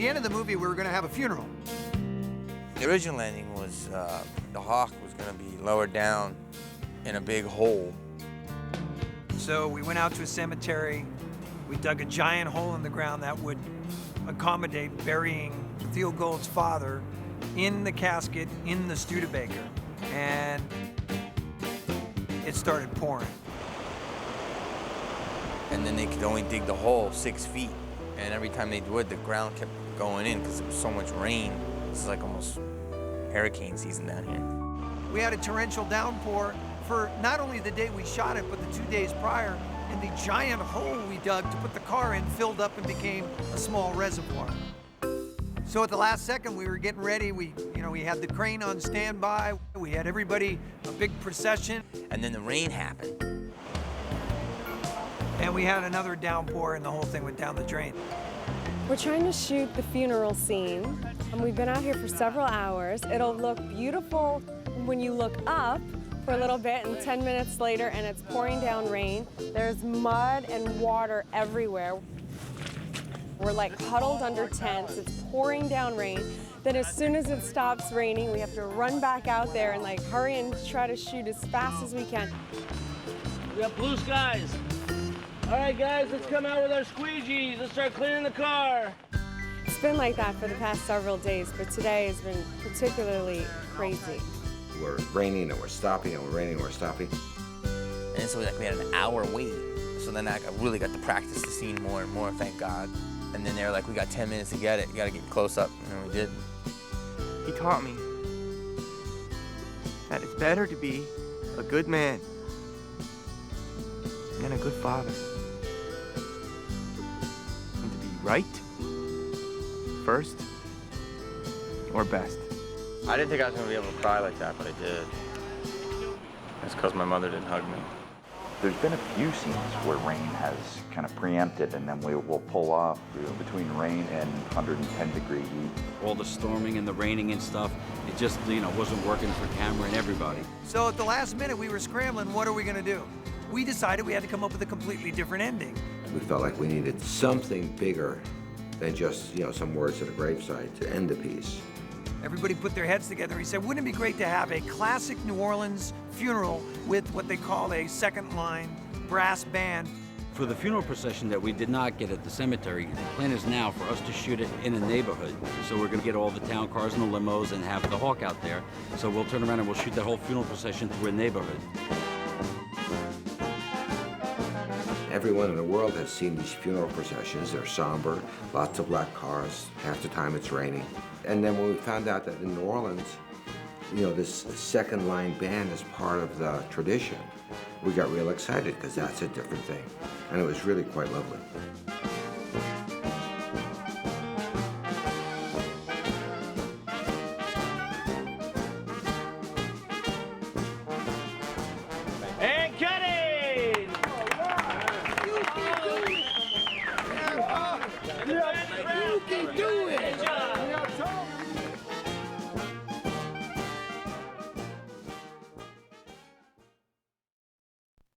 the end of the movie, we were going to have a funeral. The original ending was the hawk was going to be lowered down in a big hole. So we went out to a cemetery. We dug a giant hole in the ground that would accommodate burying Theo Gold's father in the casket in the Studebaker. And it started pouring. And then they could only dig the hole 6 feet. And every time they would, the ground kept going in because there was so much rain. This is like almost hurricane season down here. We had a torrential downpour for not only the day we shot it, but the 2 days prior. And the giant hole we dug to put the car in filled up and became a small reservoir. So at the last second, we were getting ready. We had the crane on standby. We had everybody, a big procession. And then the rain happened. And we had another downpour and the whole thing went down the drain. We're trying to shoot the funeral scene, and we've been out here for several hours. It'll look beautiful when you look up for a little bit, and 10 minutes later, and it's pouring down rain. There's mud and water everywhere. We're like huddled under tents. It's pouring down rain. Then as soon as it stops raining, we have to run back out there and like hurry and try to shoot as fast as we can. We got blue skies. All right, guys, let's come out with our squeegees. Let's start cleaning the car. It's been like that for the past several days, but today has been particularly crazy. We're raining and we're stopping, and we're raining and we're stopping. And so like we had an hour wait. So then I really got to practice the scene more and more, thank God. And then they were like, we got 10 minutes to get it. You got to get close up. And we did. He taught me that it's better to be a good man than a good father. And to be right, first, or best. I didn't think I was going to be able to cry like that, but I did. It's because my mother didn't hug me. There's been a few scenes where rain has kind of preempted, and then we'll pull off between rain and 110-degree heat. All the storming and the raining and stuff, it just, wasn't working for camera and everybody. So at the last minute, we were scrambling, what are we gonna do? We decided we had to come up with a completely different ending. We felt like we needed something bigger than just, some words at a gravesite to end the piece. Everybody put their heads together. He said, wouldn't it be great to have a classic New Orleans funeral with what they call a second line brass band? For the funeral procession that we did not get at the cemetery, the plan is now for us to shoot it in a neighborhood. So we're gonna get all the town cars and the limos and have the hawk out there. So we'll turn around and we'll shoot that whole funeral procession through a neighborhood. Everyone in the world has seen these funeral processions. They're somber, lots of black cars. Half the time it's raining. And then when we found out that in New Orleans, this second line band is part of the tradition, we got real excited because that's a different thing. And it was really quite lovely.